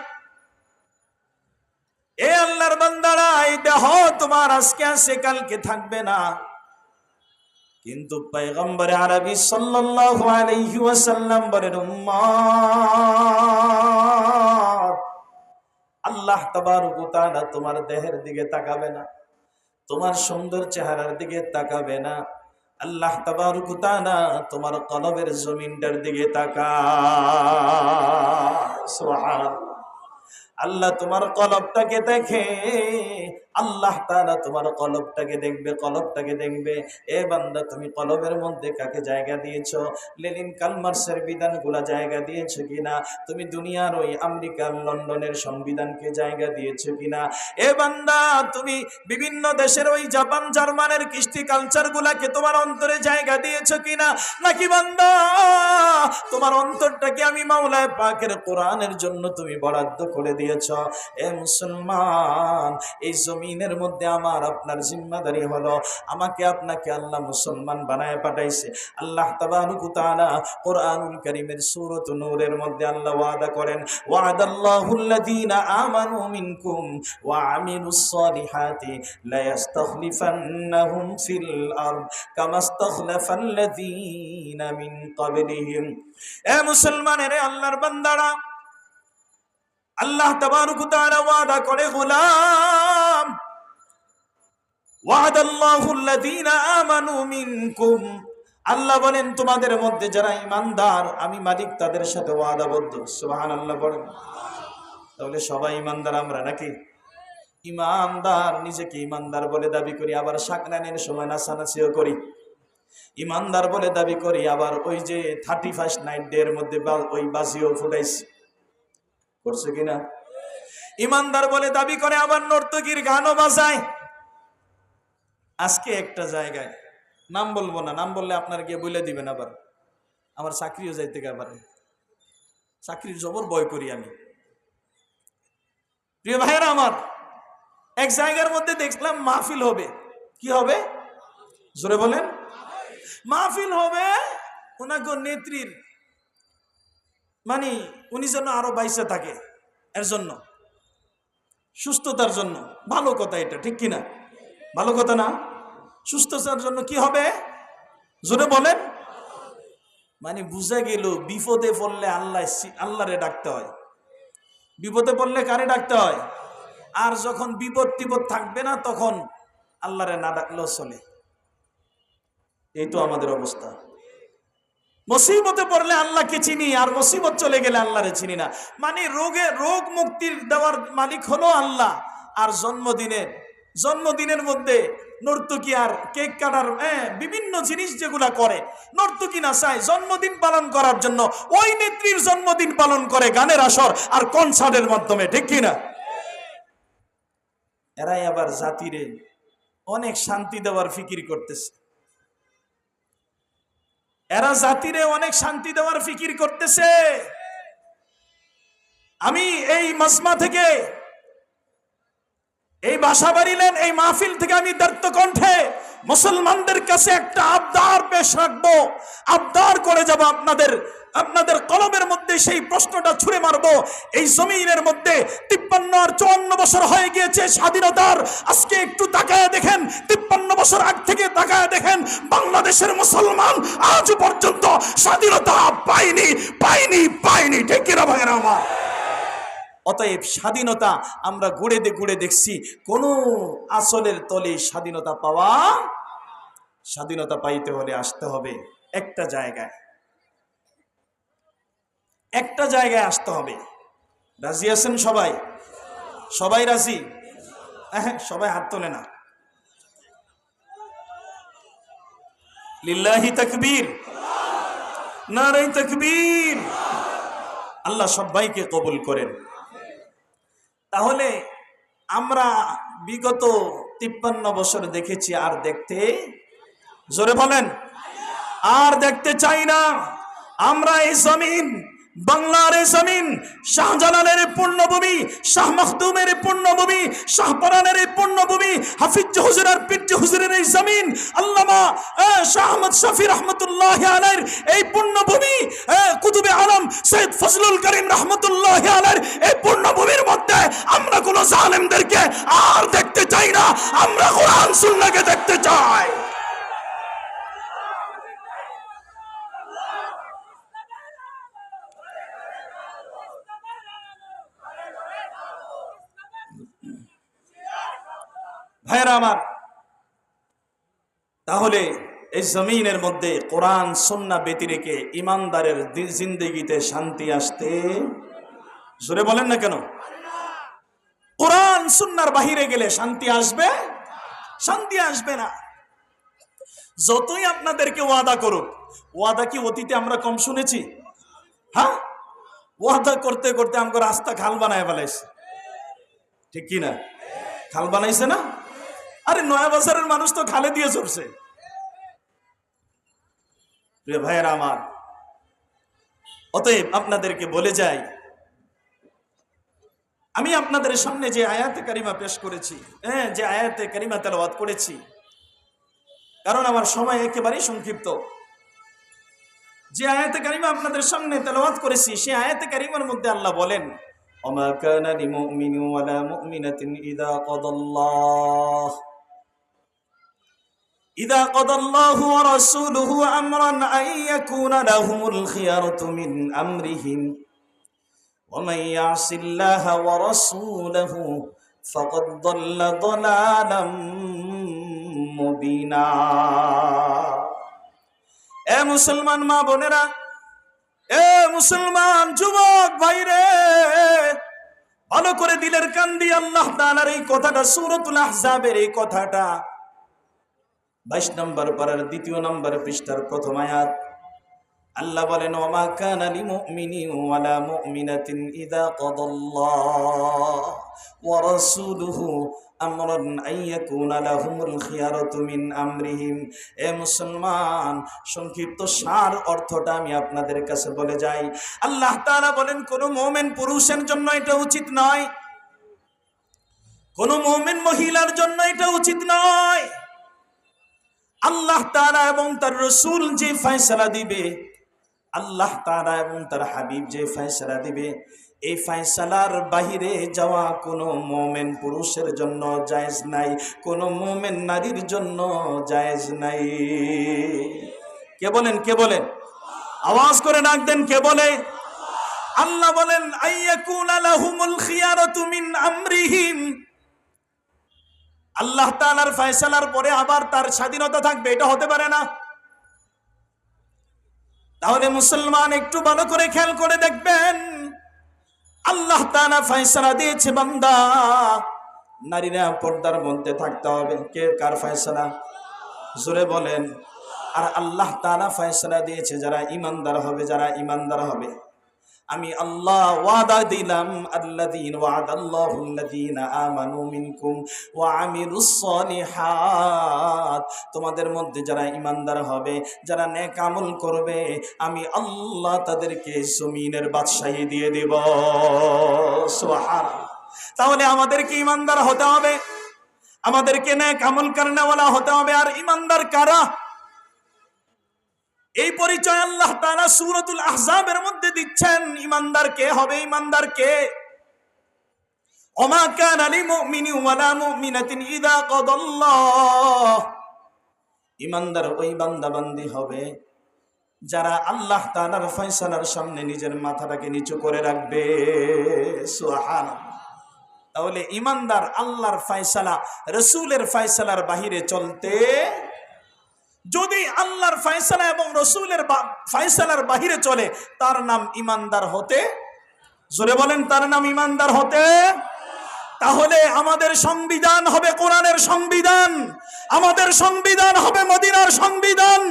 এ আল্লাহর বান্দারা, এই দেহ তোমার আজকে আছে কালকে থাকবে না, কিন্তু পয়গম্বর আরবি সাল্লাল্লাহু আলাইহি ওয়াসাল্লাম বলেন, উম্মত, আল্লাহ তাবারক ওয়া তাআলা তোমার দেহের দিকে তাকাবে না, তোমার সুন্দর চেহারার দিকে তাকাবে না, আল্লাহ তাবারক ওয়া তাআলা তোমার কলবের জমিনটার দিকে তাকায়। সুবহানাল্লাহ। আল্লাহ তোমার কলবটাকে দেখে, আল্লাহ তাআলা তোমার কলবটাকে দেখবে। এ বান্দা, তুমি কলবের মধ্যে কাকে জায়গা দিয়েছো? লেনিন কালমার্সের বিধানগুলা জায়গা দিয়েছো কিনা? তুমি দুনিয়ার ওই আমেরিকার লন্ডনের সংবিধানকে জায়গা দিয়েছো কিনা? এ বান্দা, তুমি বিভিন্ন দেশের ওই জাপান জার্মানের কৃষ্টি কালচার গুলাকে তোমার অন্তরে জায়গা দিয়েছো কিনা? নাকি বান্দা, তোমার অন্তরটাকে আমি মাওলায়ে পাকের কোরআনের জন্য তুমি বরাদ্দ করে দিয়েছ? এ মুসলমান, এই জমিনের মধ্যে আমার আপনার জিম্মাদারি হলো, আমাকে আপনাকে আল্লাহ মুসলমান বানায় পাঠাইছে। আল্লাহ তাবারক ওয়া তাআলা কোরআনুল কারীমের সূরাত নূরের মধ্যে আল্লাহ ওয়াদা করেন, ওয়াদাল্লাহুল্লাযীনা আমানু মিনকুম ওয়া আমিলুস সালিহাতি লা ইস্তাখলিফান্নাহুম ফিল আরদ কামা ইস্তাখলাফাল্লাযীনা মিন ক্বাবলিহিম। এ মুসলমানের, আল্লাহর বান্দারা, আল্লাহ তাবারক ওয়া তাআলা ওয়াদা করে, গোলাম, ওয়াদাল্লাহুল্লাযীনা আমানু মিনকুম, আল্লাহ বলেন তোমাদের মধ্যে যারা ঈমানদার, আমি মালিক তাদের সাথে ওয়াদাবদ্ধ। সুবহানাল্লাহ বলেন। তাহলে সবাই ঈমানদার আমরা নাকি? ঈমানদার, নিজেকে ঈমানদার বলে দাবি করি, আবার শাকরানের সময় নাচানাচিও করি। ঈমানদার বলে দাবি করি, আবার ওই যে 31 নাইট ডে এর মধ্যে ওই বাজিও ফুটাইছি, করছে কিনা? ঈমানদার বলে দাবি করে আবার নর্তকীর গানও বাজায়। আজকে একটা জায়গায়, নাম বলবো না, নাম বললে আপনার গিয়ে বলে দিবেন, আবার আমার চাকরিও যাইতে পারে, চাকরির জবর ভয় করি আমি। প্রিয় ভাইয়েরা আমার, এক জায়গার মধ্যে দেখলাম মাহফিল হবে। কি হবে? জোরে বলেন। মাহফিল হবে ওনাকে নেত্রীর, মানে উনি যেন আরো বাইসে থাকে, এর জন্য, সুস্থতার জন্য। ভালো কথা এটা, ঠিক কিনা? ভালো কথা না? সুস্থতার জন্য কি হবে? জোরে বলেন। মানে বুঝা গেল বিপদে পড়লে আল্লাহরে ডাকতে হয়, বিপদে পড়লে কারে ডাকতে হয়? আর যখন বিপদ টিপদ থাকবে না তখন আল্লাহরে না ডাকলেও চলে। এই তো আমাদের অবস্থা। মুসিবতে পড়লে আল্লাহকে চিনি, আর মুসিবত চলে গেলে আল্লাহরে চিনি না। মানে রোগ মুক্তির দেওয়ার মালিক হলো আল্লাহ। আর জন্মদিনের মধ্যে নর্তকী আর কেক কাটার বিভিন্ন জিনিস যেগুলা করে, নর্তকী না চায় জন্মদিন পালন করার জন্য, ওই নেত্রীর জন্মদিন পালন করে গানের আসর আর কনসার্টের মাধ্যমে, ঠিক কিনা? এরাই আবার জাতিরে অনেক শান্তি দেওয়ার ফিকির করতেছে। এরা জাতিরে অনেক শান্তি দেওয়ার ফিকির করতেছে। আমি এই মাজমা থেকে, এই বাসাবাড়ি লেন, এই মাহফিল থেকে আমি দর্ত কণ্ঠে মুসলমানদের কাছে একটা আবদার পেশ রাখবো, আবদার করে যাব আপনাদের কলমের মধ্যে সেই প্রশ্নটা ছুঁড়ে মারবো। এই জমিনের মধ্যে 53 আর 54 বছর হয়ে গিয়েছে স্বাধীনতার। আজকে একটু তাকায় দেখেন, 53 বছর আগ থেকে তাকায় দেখেন, বাংলাদেশের মুসলমান আজ পর্যন্ত স্বাধীনতা পায়নি। ঠিক কিনা ভাইরা আমার? অতএব স্বাধীনতা আমরা ঘুরে দেখছি, কোন আসলের তলে স্বাধীনতা পাইতে হলে আসতে হবে একটা জায়গায় আসতে হবে। রাজি আছেন সবাই রাজি? হ্যাঁ, সবাই হাত তোলে না। লিল্লাহি তাকবীর, নারে তাকবীর। আল্লাহ সবাইকে কবুল করেন। তাহলে আমরা বিগত 53 বছর দেখেছি, আর দেখতে, জোরে বলেন, আর দেখতে চাই না। আমরা এই জমিন, বাংলার এই জমিন, শাহজালালের পূর্ণভূমি, শাহ মখদুমের পূর্ণভূমি, শাহপরানের পূর্ণভূমি, হাফিজ হুজুরের পীর হুজুরের এই জমিন, আল্লামা শাহ আহমদ শফি রহমতুল্লাহ আলাইহির এই পূর্ণভূমি, কুতুবে আলম সৈয়দ ফজলুল করিম রহমতুল্লাহ আলাইহির এই পূর্ণভূমির মধ্যে আমরা কোন জালেমদেরকে আর দেখতে চাই না। আমরা কোরআন সুন্নাহকে দেখতে চাই। ভাইরা আমার, তাহলে এই জমিনের মধ্যে কোরআন সুন্নাহ ব্যতিরেকে ইমানদারের জিন্দেগিতে শান্তি আসতে, জোরে বলেন না কেন? কোরআন সুন্নাহর বাহিরে গেলে শান্তি আসবে না। যতই আপনাদেরকে ওয়াদা করুক, ওয়াদা কি অতীতে আমরা কম শুনেছি? হ্যাঁ, ওয়াদা করতে করতে আমাকে রাস্তা খাল বানায় ফেলাইছে, ঠিক কিনা? খাল বানাইছে না? আরে নয়া বাজারের মানুষ তো খালে দিয়ে চলছে। প্রিয় ভাইয়েরা আমার, অতএব আপনাদেরকে বলে যাই, আমি আপনাদের সামনে যে আয়াতে কারিমা পেশ করেছি, যে আয়াতে কারিমা তেলাওয়াত করেছি, কারণ আমার সময় একেবারেই সংক্ষিপ্ত, যে আয়াতে কারিমা আপনাদের সামনে তেলাওয়াত করেছি, সেই আয়াতে কারিমার মধ্যে আল্লাহ বলেন, ওমা কানা লিমুমিনিন ওয়ালা মুমিনাতিন ইযা কাদাল্লাহু ওয়া রাসূলুহু আমরান আন ইয়াকুনা লাহুমুল খিয়ারাতু মিন আমরিহিম ওয়া মান ইয়াসিল্লাহা ওয়া রাসূলুহু ফাকাদ দাল্লা দালালাম মুবিনা। এ মুসলমান মা বোনেরা, এ মুসলমান যুবক ভাইরে, ভালো করে দিলের কান দিয়ে আল্লাহ তাআলার এই কথাটা, সূরাতুল আহজাবের এই কথাটা 22 নম্বর পারার 2 নম্বর পৃষ্ঠার প্রথম আয়াত। আল্লাহ বলেন, ওমা কানা লিমুমিনিন ওয়ালা মুমিনাতিন ইযা কাদাল্লাহু ওয়া রাসূলুহু আমরান আন ইয়াকুনা লাহুমুল খিয়ারাতু মিন আমরিহিম। এ মুসলমান, সংক্ষিপ্ত সার অর্থটা আমি আপনাদের কাছে বলে যাই। আল্লাহ তাআলা বলেন, কোন মুমিন পুরুষের জন্য এটা উচিত নয়, কোন মুমিন মহিলার জন্য এটা উচিত নয়। আল্লাহ তাআলা এবং তার রাসূল যে ফয়সালা দিবে, আল্লাহ তাআলা এবং তার হাবিব যে ফয়সালা দিবে, এই ফয়সালার বাহিরে যাওয়া কোনো মুমিন পুরুষের জন্য জায়েজ নাই, কোনো মুমিন নারীর জন্য জায়েজ নাই। কে বলেন? আওয়াজ করে ডাক দেন, কে বলে? আল্লাহ বলেন, আইয়াকুনা লাহুমুল খিয়ারাতু মিন আমরিহিম। আল্লাহ তাআলার ফয়সালার পরে আবার তার স্বাধীনতা থাকবে, এটা হতে পারে না। তাহলে মুসলমান একটু ভালো করে খেয়াল করে দেখবেন, আল্লাহ তাআলা ফয়সালা দিয়েছে বান্দা নারীরা পর্দার মধ্যে থাকতে হবে। কে কার ফয়সালা? জোরে বলেন। আর আল্লাহ তাআলা ফয়সালা দিয়েছে যারা ঈমানদার হবে, যারা ঈমানদার হবে আমি আল্লাহ ওয়াদা দিলাম, আল্লাযীনা ওয়াদাল্লাহুল্লাযীনা আমানু মিনকুম ওয়া আমিলুস সলিহাত, তোমাদের মধ্যে যারা ঈমানদার হবে, যারা নেক আমল করবে, আমি আল্লাহ তাদেরকে জমিনের বাদশাহী দিয়ে দেব। সুবহানাল্লাহ। তাহলে আমাদেরকে ঈমানদার হতে হবে, আমাদেরকে নেক আমল করনেওয়ালা হতে হবে। আর ঈমানদার কারা? এই পরিচয় আল্লাহ তাআলা সূরাতুল আহজাবের মধ্যে দিচ্ছেন। ঈমানদার কে হবে? ঈমানদার কে? ওমা কানা লিমুমিনি ওয়ালা মুমিনাতিন ইযা কাদাল্লাহ, ঈমানদার ওই বান্দা বান্দি হবে যারা আল্লাহ তাআলার ফয়সালার সামনে নিজের মাথাটাকে নিচু করে রাখবে। সুবহানাল্লাহ। তাহলে ঈমানদার আল্লাহর ফয়সালা, রাসূলের ফয়সালার বাহিরে চলতে, যদি আল্লাহর ফয়সালা এবং রাসূলের ফয়সালার বাহিরে চলে তার নাম ঈমানদার হতে, জোরে বলেন, তার নাম ঈমানদার হতে। তাহলে আমাদের সংবিধান হবে কোরআনের সংবিধান, আমাদের সংবিধান হবে মদিনার সংবিধান।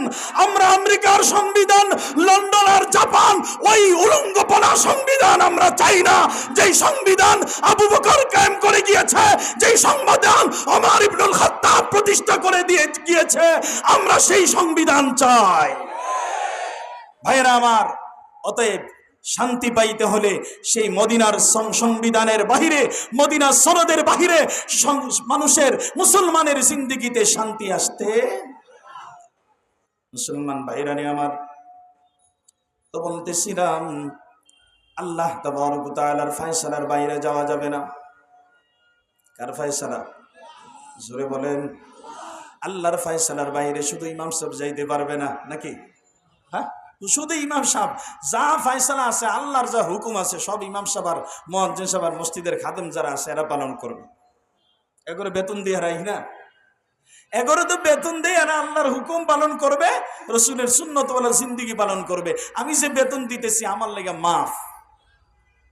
আমরা আমেরিকার সংবিধান, লন্ডন আর জাপান ওই উলঙ্গপনা সংবিধান আমরা চাই না। যেই সংবিধান আবু বকর কায়েম করে গিয়েছে, যেই সংবিধান ওমর ইবনুল খাত্তাব প্রতিষ্ঠা করে দিয়ে গিয়েছে, আমরা সেই সংবিধান চাই। ভাইরা আমার, অতএব শান্তি পাইতে হলে সেই মদিনার সংবিধানের বাহিরে, মদিনার সনদের বাহিরে মানুষের, মুসলমানের জিন্দেগিতে শান্তি আসতে। মুসলমান ভাইরানি আমার, তো বলতেছিলাম আল্লাহ তাবারক ওয়া তাআলার ফয়সালার বাইরে যাওয়া যাবে না। কার ফয়সালা? জোরে বলেন। আল্লাহর ফয়সালার বাইরে শুধু ইমাম সাহেব যাইতে পারবে না নাকি? হ্যাঁ, শুধু ইমাম সাহেব, যা ফয়সালা আছে, আল্লাহর যা হুকুম আছে, সব ইমাম সাহেব আর মুয়াজ্জিন সাহেব আর মসজিদের খাদেম যারা আছে এরা পালন করবে। এগুলো বেতন দিয়ে রাই না, এগুলো তো বেতন দিয়ে এরা আল্লাহর হুকুম পালন করবে, রাসূলের সুন্নাত ওয়ালা জিন্দেগি পালন করবে। আমি যে বেতন দিতেছি আমার লাগা মাফ?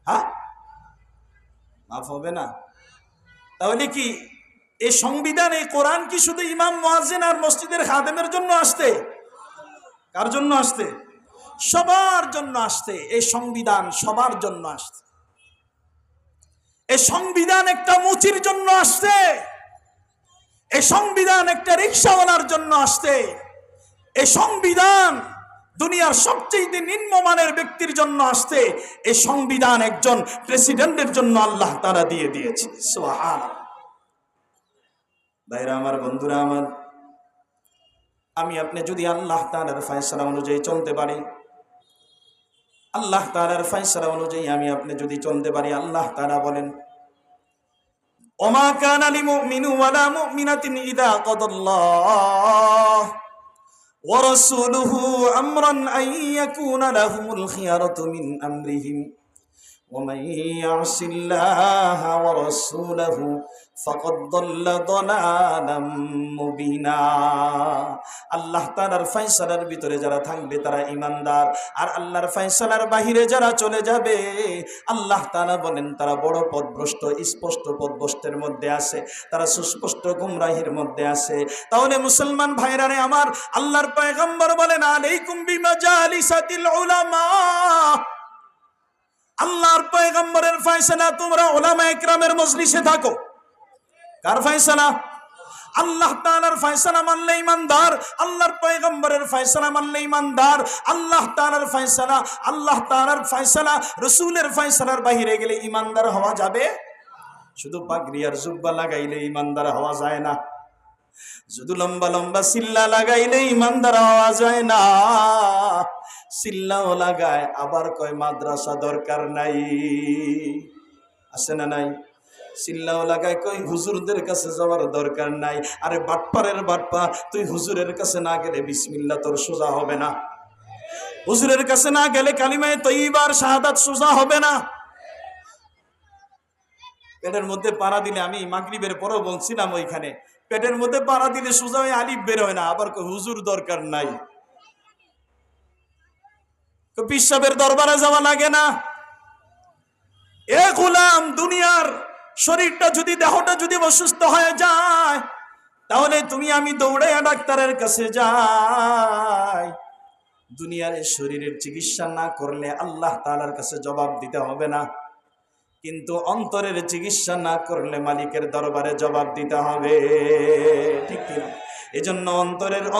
হ্যাঁ, মাফ হবে না। তাহলে কি এই সংবিধান, এই কোরআন কি শুধু ইমাম, মুয়াজ্জিন আর মসজিদের খাদেমের জন্য আসতে? কার জন্য আসতে? সবার জন্য আসতে। এই সংবিধান সবার জন্য আসতে। এই সংবিধান একটা মুচির জন্য আসতে, এই সংবিধান একটা রিকশাওয়ালার জন্য আসতে, এই সংবিধান দুনিয়ার সবচেয়ে নিম্নমানের ব্যক্তির জন্য আসতে। এই সংবিধান একজন প্রেসিডেন্টের জন্য আল্লাহ তাআলা দিয়ে দিয়েছে। সুবহানাল্লাহ। ভাইরা আমার, বন্ধুরা আমার, আমি আপনি যদি আল্লাহ তাআলার ফয়সালা অনুযায়ী চলতে পারি, আল্লাহ তাআলার ফয়সালা অনুযায়ী আমি আপনি যদি চলতে পারি, আল্লাহ তাআলা বলেন ওমা কানা লিমুমিনি ওয়ালা মুমিনাতিন ইযা কাদাল্লাহু ওয়া রাসূলুহু আমরান আন ইয়াকুনা লাহুমুল খিয়ারাতু মিন আমরিহিম ওয়া মান ইয়াসিল্লাহা ওয়া রাসূলাহু ফাকাদ দাল্লা দালালাম মুবিনা। আল্লাহ তাআলার ফয়সালার ভিতরে যারা থাকবে তারা ঈমানদার, আর আল্লাহর ফয়সালার বাহিরে যারা চলে যাবে, আল্লাহ তাআলা বলেন তারা বড় পথভ্রষ্ট, স্পষ্ট পথভ্রষ্টের মধ্যে আছে, তারা সুস্পষ্ট গুমরাহির মধ্যে আছে। তাহলে মুসলমান ভাইরা রে আমার, আল্লাহর পয়গম্বর বলেন আলাইকুম বিমাজালিসাতিল উলামা। আল্লাহর পয়গম্বরের ফয়সালা, তোমরা উলামা ইকরামের মজলিসে থাকো। কার ফয়সালা? আল্লাহ তাআলার ফয়সালা মানলে ঈমানদার, আল্লাহর পয়গম্বরের ফয়সালা মানলে ঈমানদার। আল্লাহ তাআলার ফয়সালা, আল্লাহ তাআলার ফয়সালা, রাসূলের ফয়সালার বাইরে গেলে ঈমানদার হওয়া যাবে? শুধু পাগড়ি আর জুব্বা লাগাইলে ঈমানদার হওয়া যায় না, শুধু লম্বা লম্বা সিল্লা লাগাইলে ঈমানদার হওয়া যায় না। সিল্লাও লাগায়, আবার কয় মাদ্রাসা দরকার নাই, আছে না নাই? সিল্লাও লাগায়, কই হুজুরদের কাছে যাওয়ার দরকার নাই। আরে বাটপারের বাটপা, তুই হুজুরের কাছে না গেলে বিসমিল্লাহ তোর সোজা হবে না, হুজুরের কাছে না গেলে কালিমায়ে তয়্যিবার শাহাদাত সোজা হবে না। পেটের মধ্যে পাড়া দিলে, আমি মাগরিবের পরেও বলছিলাম, ওইখানে পেটের মধ্যে পাড়া দিলে সোজা হয়ে আলিফ বের হয় না, আবার কই হুজুর দরকার নাই। পিসাবের দরবারে যাওয়া লাগে না। এ গোলাম, দুনিয়ার শরীরটা যদি, দেহটা যদি অসুস্থ হয়ে যায়, তাহলে তুমি আমি দৌড়াইয়া ডাক্তারের কাছে যাই। দুনিয়ার শরীরের চিকিৎসা না করলে আল্লাহ তাআলার কাছে জবাব দিতে হবে না, কিন্তু অন্তরের চিকিৎসা না করলে মালিকের দরবারে জবাব দিতে হবে। ঠিক কিনা? এজন্য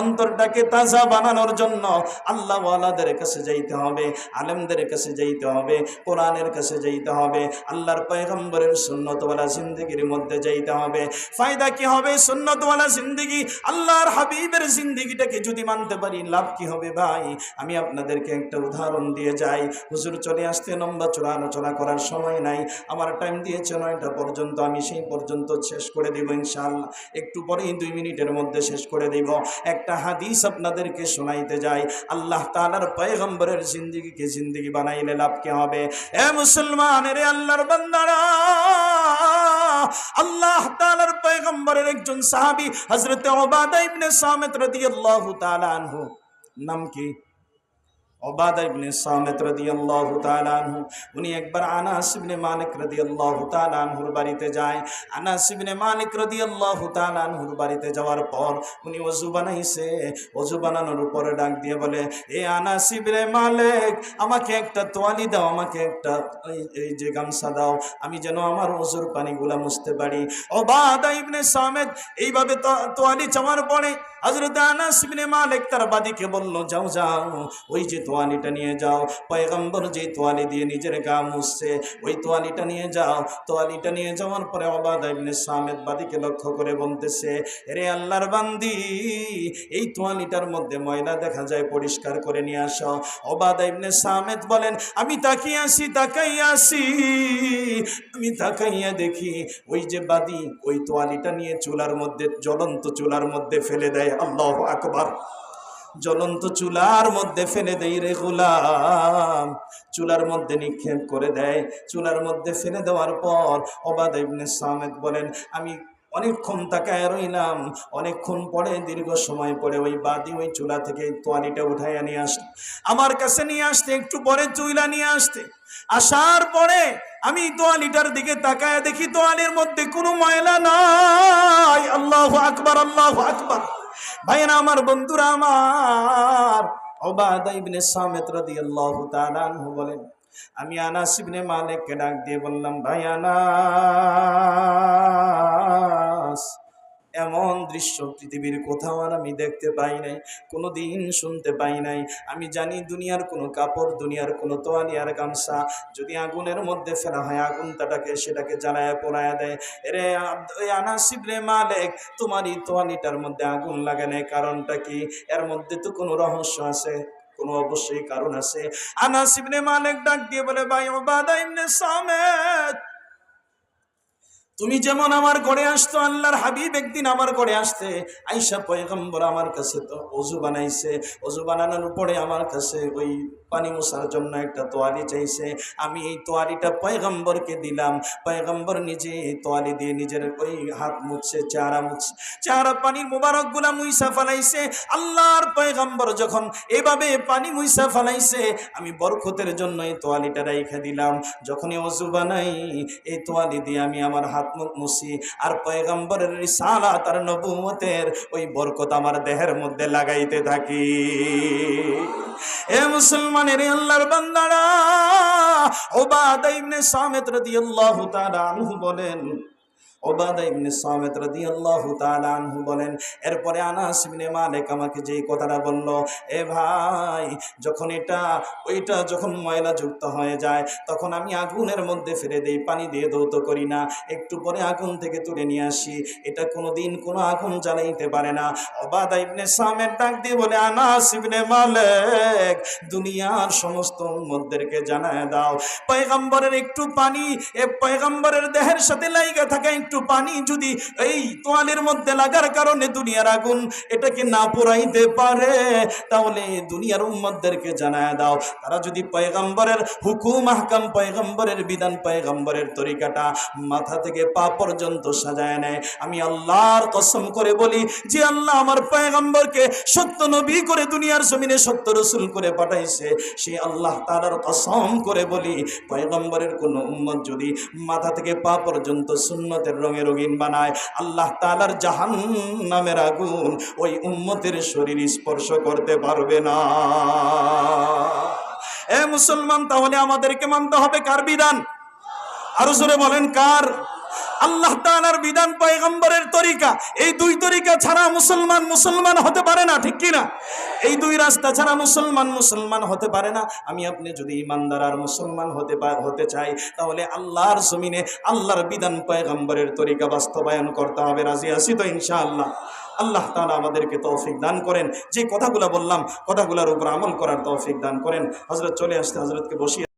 অন্তরটাকে তাজা বানানোর জন্য আল্লাহ ওয়ালাদের কাছে যাইতে হবে, আলেমদের কাছে যাইতে হবে, কোরআনের কাছে যাইতে হবে, আল্লাহর পয়গম্বরের সুন্নতওয়ালা জিন্দেগির মধ্যে যাইতে হবে। ফায়দা কি হবে? সুন্নতওয়ালা জিন্দেগি, আল্লাহর হাবিবের জিন্দেগিটাকে যদি মানতে পারি, লাভ কি হবে ভাই? আমি আপনাদেরকে একটা উদাহরণ দিয়ে যাই। হুজুর চলে আসতে লম্বা চূড়া আলোচনা করার সময় নাই, আমার টাইম দিয়েছে 9টা পর্যন্ত, আমি সেই পর্যন্ত শেষ করে দেব ইনশাআল্লাহ। একটু পরেই 2 মিনিটের মধ্যে শেষ করে দেব। একটা হাদিস আপনাদেরকে শোনাইতে যাই। আল্লাহ তাআলার পয়গম্বরের জিন্দেগিকে জিন্দেগি বানাইলে লাভ কি হবে? এ মুসলমানের, আল্লাহর বান্দারা, আল্লাহ তাআলার পয়গম্বরের একজন সাহাবী হযরত উবাদা ইবনে সামিত রাদিয়াল্লাহু তাআলা আনহু, নাম কি? উবাদা ইবনে সামিত রাদিয়াল্লাহু তাআলা আনহু। উনি একবার আনাস ইবনে মালিক রাদিয়াল্লাহু তাআলা আনহুর বাড়িতে যায়। আনাস ইবনে মালিক রাদিয়াল্লাহু তাআলা আনহুর বাড়িতে যাওয়ার পর উনি ওযু বানাইছে। ওযু বানানোর উপরে ডাক দিয়ে বলে, এ আনাস ইবনে মালিক, আমাকে একটা তোয়ালি দাও, আমাকে একটা এই যে গামছা দাও, আমি যেন আমার ওযুর পানিগুলা মুছতে পারি। উবাদা ইবনে সামিত এইভাবে তোয়ালি চাওয়ার পরে হযরত আনাস ইবনে মালিক তার বাদীকে বলল, যাও যাও, ওই যে তোয়ালিটা নিয়ে যাও। পয়গম্বর যে তোয়ালি দিয়ে নিজের গা মুছছে, ওই তোয়ালিটা নিয়ে যাও। তোয়ালিটা নিয়ে যাওয়ার পরে উবাদা ইবনে সামিত বাদীকে লক্ষ্য করে বলতেছে, রে আল্লাহর বান্দি, এই তোয়ালিটার মধ্যে ময়লা দেখা যায়, পরিষ্কার করে নিয়ে আসো। উবাদা ইবনে সামিত বলেন, আমি তাকাইয়া দেখি ওই যে বাদী ওই তোয়ালিটা নিয়ে চুলার মধ্যে, জ্বলন্ত চুলার মধ্যে ফেলে দেয়। আল্লাহু আকবার। জ্বলন্ত চুলার মধ্যে ফেলে দেয় রে গোলাম, চুলার মধ্যে নিক্ষেপ করে দেয়। চুলার মধ্যে ফেলে দেওয়ার পর উবাদা ইবনে সামিত বলেন, আমি অনেকক্ষণ তাকায় রইলাম। অনেকক্ষণ পরে, দীর্ঘ সময় পরে ওই বাদী ওই চুলা থেকে তোয়ালিটা উঠাইয়া নিয়ে আসতে, আমার কাছে নিয়ে আসতে, একটু পরে চুলা নিয়ে আসতে, আসার পরে আমি তোয়ালিটার দিকে তাকায় দেখি তোয়ালির মধ্যে কোনো ময়লা নাই। আল্লাহু আকবার, আল্লাহু আকবার। ভাইরা আমার, বন্ধুরা আমার, উবাদা ইবনে সামিত রাদিয়াল্লাহু তাআলা আনহু বলেন, আমি আনাস ইবনে মালিককে ডাক দিয়ে বললাম, ভাই আনাস, এমন দৃশ্য পৃথিবীর কোথাও আর আমি দেখতে পাই নাই, কোনোদিন শুনতে পাই নাই। আমি জানি দুনিয়ার কোনো কাপড়, দুনিয়ার কোনো তোয়ালি আর গামছা যদি আগুনের মধ্যে ফেলা হয়, আগুন সেটাকে জ্বালায় পোড়ায় দেয়। রে আনাস ইবনে মালিক, তোমার এই তোয়ালিটার মধ্যে আগুন লাগে নাই, কারণটা কি? এর মধ্যে তো কোনো রহস্য আছে, কোনো অবশ্যই কারণ আছে। আনাস ইবনে মালিক ডাক দিয়ে বলে, ভাই উবাদা ইবনে সামিত, তুমি যেমন আমার ঘরে আসতো, আল্লাহর হাবিব একদিন আমার ঘরে আসতে, আয়েশা পয়গম্বর আমার কাছে তো ওযু বানাইছে, ওযু বানানোর পরে আমার কাছে ওই পানি মোছার জন্য একটা তোয়ালি চাইছে। আমি এই তোয়ালিটা পয়গম্বরকে দিলাম। পয়গম্বর নিজে এই তোয়ালি দিয়ে নিজের ওই হাত মুছছে, চেহারা পানির মুবারক গুলা মুইসা ফেলাইছে। আল্লাহর পয়গম্বর যখন এভাবে পানি মুইসা ফেলাইছে, আমি বরকতের জন্য এই তোয়ালিটা রাইখা দিলাম। যখনই ওযু বানাই, এই তোয়ালি দিয়ে আমি আমার হাত মুখ মুছি, আর পয়গম্বরের রিসালাত আর নবুয়তের ওই বরকত আমার দেহের মধ্যে লাগাইতে থাকি। এ মুসলমানের, আল্লাহর বান্দারা, উবাদা ইবনে সামিত রাদিয়াল্লাহু তাআলা আনহু বলেন, উবাদা ইবনে সামিত রাদিয়াল্লাহু তাআলা আনহু বলেন, এরপরে আনাস ইবনে মালিক আমাকে যেই কথাটা বলল, এ ভাই, যখন ওইটা যখন ময়লা যুক্ত হয়ে যায়, তখন আমি আগুনের মধ্যে ফেলে দেই, পানি দিয়ে ধৌত করি না, একটু পরে আগুন থেকে তুলে নিয়ে আসি। এটা কোনোদিন কোনো আগুন জ্বালাইতে পারে না। উবাদা ইবনে সামিত ডাক দিয়ে বলে, আনাস ইবনে মালিক, দুনিয়ার সমস্ত উম্মতদেরকে জানায় দাও, পয়গম্বরের একটু পানি, এ পয়গম্বরের দেহের সাথে লাইগা থাকা একটু একটু পানি যদি এই তোয়ালের মধ্যে লাগার কারণে দুনিয়ার আগুন এটাকে না পোড়াইতে পারে, তাহলে দুনিয়ার উম্মতদেরকে জানায় দাও, তারা যদি পয়গম্বরের হুকুম আহকাম, পয়গম্বরের বিধান, পয়গম্বরের তরিকাটা মাথা থেকে পা পর্যন্ত সাজায় নেয়, আমি আল্লাহর কসম করে বলি যে আল্লাহ আমার পয়গম্বরকে সত্য নবী করে দুনিয়ার জমিনে সত্য রসুল করে পাঠাইছে, সেই আল্লাহ তাআলার কসম করে বলি, পয়গম্বরের কোন উম্মত যদি মাথা থেকে পা পর্যন্ত সুন্নতের রঙে রঙিন বানায়, আল্লাহ তাআলার জাহান্নামের আগুন ওই উম্মতের শরীর স্পর্শ করতে পারবে না। এ মুসলমান, তাহলে আমাদেরকে মানতে হবে কার বিধান? আরো জোরে বলেন কার? আল্লাহ তাআলার বিধান, পয়গম্বরের তরিকা। এই দুই তরিকা ছাড়া মুসলমান হতে পারে না, ঠিক কি না? এই দুই রাস্তা ছাড়া মুসলমান হতে পারে না। আমি আপনি যদি ইমানদার আর মুসলমান হতে চাই, তাহলে আল্লাহর জমিনে আল্লাহর বিধান, পয়গম্বরের তরিকা বাস্তবায়ন করতে হবে। রাজি আছি তো ইনশাআল্লাহ? আল্লাহ তাআলা আমাদেরকে তৌফিক দান করেন, যে কথাগুলো বললাম কথাগুলোর উপর আমল করার তৌফিক দান করেন। হযরত চলে আসতে, হযরতকে বসিয়ে